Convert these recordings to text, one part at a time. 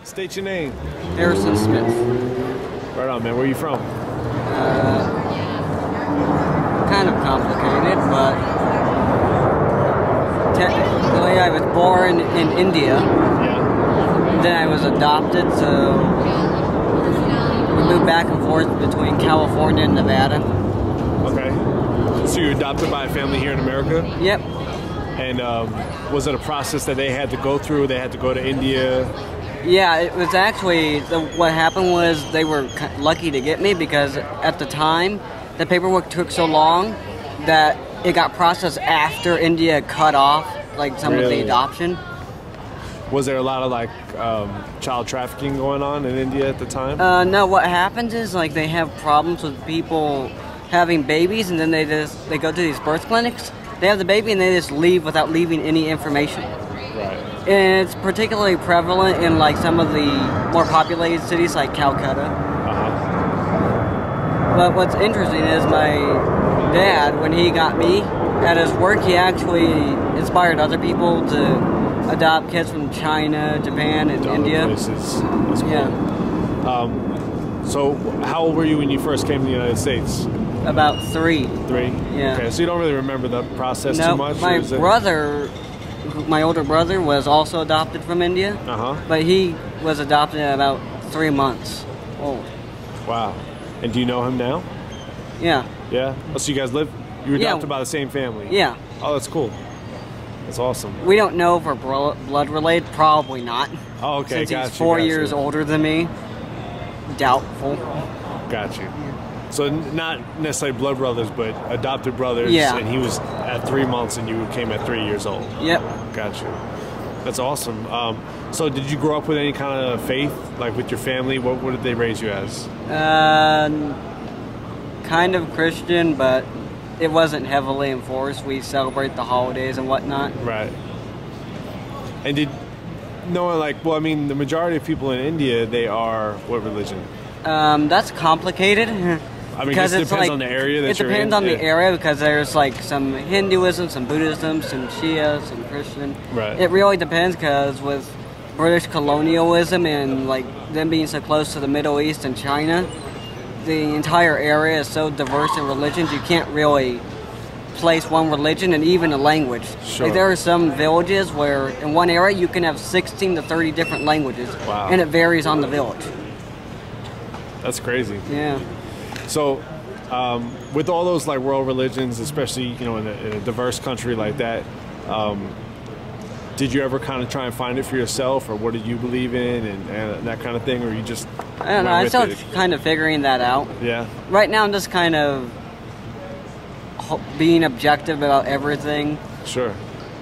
State your name. Harrison Smith. Right on, man. Where are you from? Kind of complicated, but technically I was born in India. Yeah. Then I was adopted, so we moved back and forth between California and Nevada. Okay. So you were adopted by a family here in America? Yep. And was it a process that they had to go through? They had to go to India? Yeah, it was actually, what happened was they were lucky to get me because at the time, the paperwork took so long that it got processed after India cut off, like, some of the adoption. Was there a lot of, like, child trafficking going on in India at the time? No, what happens is, like, they have problems with people having babies, and then they go to these birth clinics, they have the baby, and they just leave without leaving any information. Right. And it's particularly prevalent in, like, some of the more populated cities like Calcutta. But what's interesting is my dad, when he got me at his work, he actually inspired other people to adopt kids from China, Japan, and India. Places. That's cool. Yeah. So how old were you when you first came to the United States? About 3. 3? Yeah. Okay, so you don't really remember the process too much? My brother, my older brother, was also adopted from India. But he was adopted at about 3 months old. Wow. And do you know him now? Yeah. Yeah? Oh, so you guys live, you were adopted by the same family? Yeah. Oh, that's cool. That's awesome. We don't know if we're blood related. Probably not. Oh, okay. Since he's 4 years older than me. Doubtful. Got you. So not necessarily blood brothers, but adopted brothers. Yeah. And he was at 3 months, and you came at 3 years old. Yep. Got you. That's awesome. So did you grow up with any kind of faith, like with your family? What did they raise you as? Kind of Christian, but it wasn't heavily enforced. We celebrate the holidays and whatnot. Right. And the majority of people in India, they are what religion? That's complicated. I mean, because it depends on the area that you're in. It depends on the area because there's like some Hinduism, some Buddhism, some Shia, some Christian. Right. It really depends because with British colonialism and like them being so close to the Middle East and China, the entire area is so diverse in religions you can't really place one religion and even a language. Sure. Like there are some villages where in one area you can have 16 to 30 different languages. Wow. And it varies on the village. That's crazy. Yeah. So, with all those like world religions, especially in a diverse country like that, did you ever kind of try and find it for yourself, or what did you believe in, and that kind of thing, or you just? I don't know. I'm still kind of figuring that out. Yeah. Right now, I'm just kind of being objective about everything. Sure.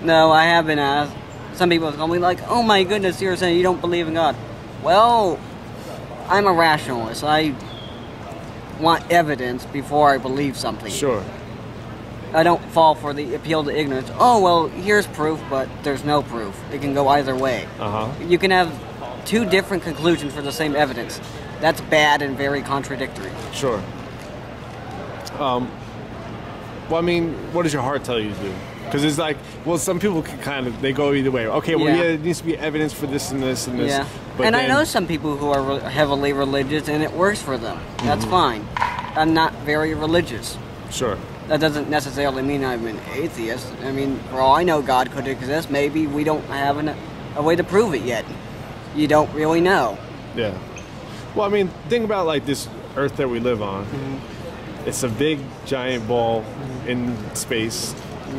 No, I have been asked. Some people have told me like, "Oh my goodness, you're saying you don't believe in God." Well, I'm a rationalist. I want evidence before I believe something. Sure. I don't fall for the appeal to ignorance. Oh, well, here's proof, but there's no proof. It can go either way. You can have 2 different conclusions for the same evidence. That's bad and very contradictory. Sure. Well, I mean, what does your heart tell you to do? Because it's like, well, some people can they go either way. Okay, well, yeah, there needs to be evidence for this and this and this. Yeah. But and I know some people who are heavily religious and it works for them. That's fine. I'm not very religious. Sure. That doesn't necessarily mean I'm an atheist. I mean, for all I know, God could exist. Maybe we don't have a way to prove it yet. You don't really know. Yeah. Well, I mean, think about like this Earth that we live on. It's a big, giant ball in space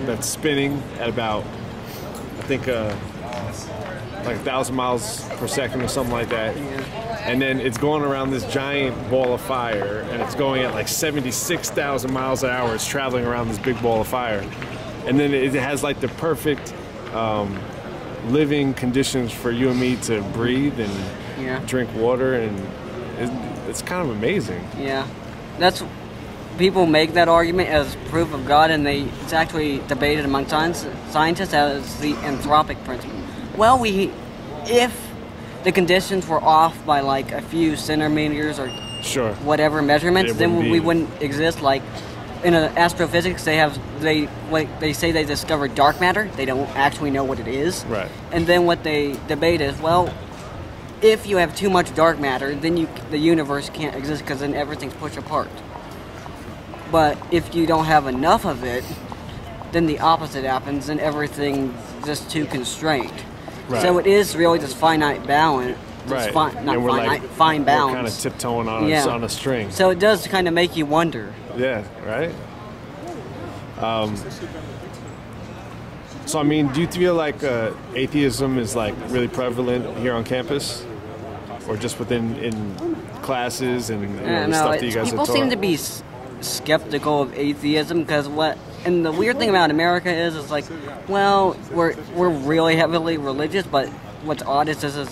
that's spinning at about, I think, like 1,000 miles per second or something like that. And then it's going around this giant ball of fire, and it's going at like 76,000 miles an hour. It's traveling around this big ball of fire. And then it has like the perfect living conditions for you and me to breathe and drink water, and it's kind of amazing. Yeah. People make that argument as proof of God, and it's actually debated among scientists as the anthropic principle. Well, if the conditions were off by like a few centimeters or whatever measurements, then we wouldn't exist. Like in astrophysics, they say they discovered dark matter. They don't actually know what it is. Right. And then what they debate is, well, if you have too much dark matter, then the universe can't exist because then everything's pushed apart. But if you don't have enough of it, then the opposite happens, and everything's just too constrained. Right. So it is really just finite balance. Right. Fine balance. We're kind of tiptoeing on a string. So it does kind of make you wonder. Yeah, right? So, I mean, do you feel like atheism is, like, really prevalent here on campus? Or just in classes and the stuff that you guys are taught? People seem to be skeptical of atheism because and the weird thing about America is it's like, well, we're really heavily religious, but what's odd is this is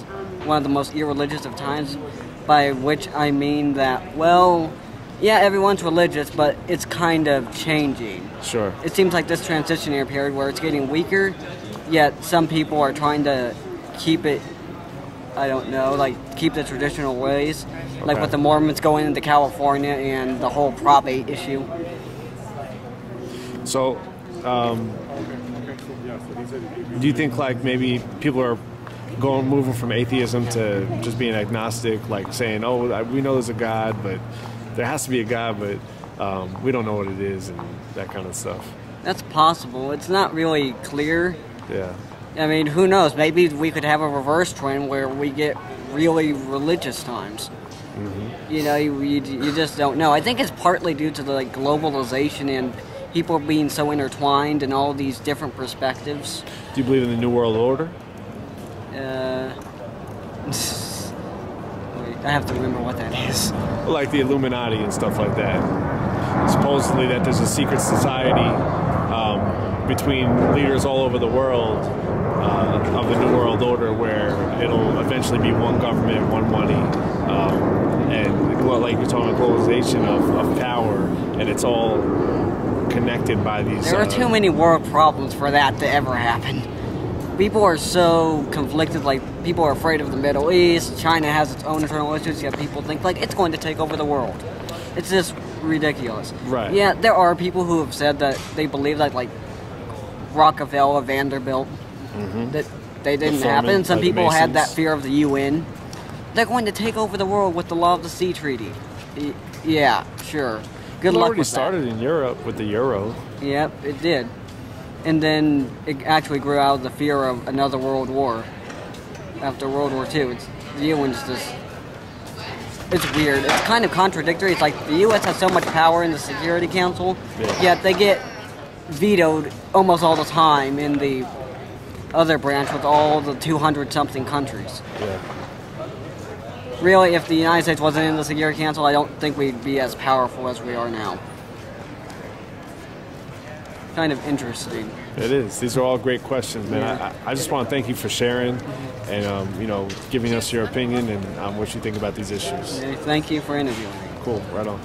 one of the most irreligious of times, by which I mean that, well, yeah, everyone's religious, but it's kind of changing. Sure. It seems like this transitionary period where it's getting weaker, yet some people are trying to keep it, I don't know, like keep the traditional ways. Okay. Like with the Mormons going into California and the whole Prop 8 issue. So, do you think like maybe people are moving from atheism to just being agnostic, like saying, oh, we know there's a God, but there has to be a God, but we don't know what it is, and that kind of stuff? That's possible. It's not really clear. Yeah. I mean, who knows? Maybe we could have a reverse trend where we get really religious times. Mm-hmm. You know, you just don't know. I think it's partly due to the like globalization and people being so intertwined and all these different perspectives. Do you believe in the New World Order? I have to remember what that is. Like the Illuminati and stuff like that. Supposedly that there's a secret society between leaders all over the world of the New World Order where it'll eventually be one government, one money, and like you're talking about globalization of power, and it's all connected by these... There are too many world problems for that to ever happen. People are so conflicted, like, people are afraid of the Middle East, China has its own internal issues, yet people think, like, it's going to take over the world. It's just ridiculous. Right. Yeah, there are people who have said that they believe that, like, Rockefeller, Vanderbilt, that they didn't happen. Some people had that fear of the UN. They're going to take over the world with the Law of the Sea Treaty. Yeah, sure. Good luck with that. It already started in Europe with the Euro. Yep, it did. And then it actually grew out of the fear of another world war. After World War II, the UN's just... It's weird. It's kind of contradictory. It's like the U.S. has so much power in the Security Council, yet they get vetoed almost all the time in the other branch with all the 200-something countries. Yeah. Really, if the United States wasn't in the Security Council, I don't think we'd be as powerful as we are now. Kind of interesting. It is. These are all great questions, man. Yeah. I just want to thank you for sharing and, giving us your opinion and what you think about these issues. Thank you for interviewing me. Cool. Right on.